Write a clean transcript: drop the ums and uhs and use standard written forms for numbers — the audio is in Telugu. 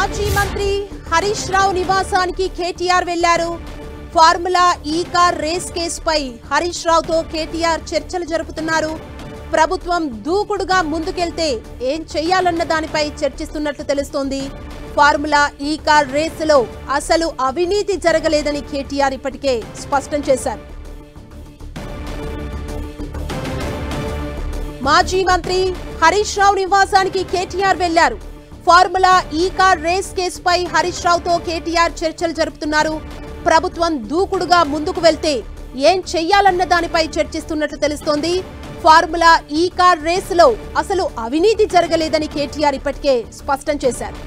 మాజీ మంత్రి హరీష్ రావు నివాసానికి కేటీఆర్ వెళ్లారు. ఫార్ములా ఈ కార్ రేస్ కేసుపై హరీష్ రావుతో కేటీఆర్ చర్చలు జరుపుతున్నారు. ప్రభుత్వం దూకుడుగా ముందుకెళ్తే ఏం చెయ్యాలన్న దానిపై చర్చిస్తున్నట్లు తెలుస్తోంది. ఫార్ములా ఈ కార్ రేసులో అసలు అవినీతి జరగలేదని కేటీఆర్ ఇప్పటికే స్పష్టం చేశారు. మాజీ మంత్రి హరీష్ రావు నివాసానికి కేటీఆర్ వెళ్లారు. ఫార్ములా ఈ కార్ రేస్ కేసుపై హరీష్ రావుతో కేటీఆర్ చర్చలు జరుపుతున్నారు. ప్రభుత్వం దూకుడుగా ముందుకు వెళ్తే ఏం చెయ్యాలన్న దానిపై చర్చిస్తున్నట్లు తెలుస్తోంది. ఫార్ములా ఈ కార్ రేసులో అసలు అవినీతి జరగలేదని కేటీఆర్ ఇప్పటికే స్పష్టం చేశారు.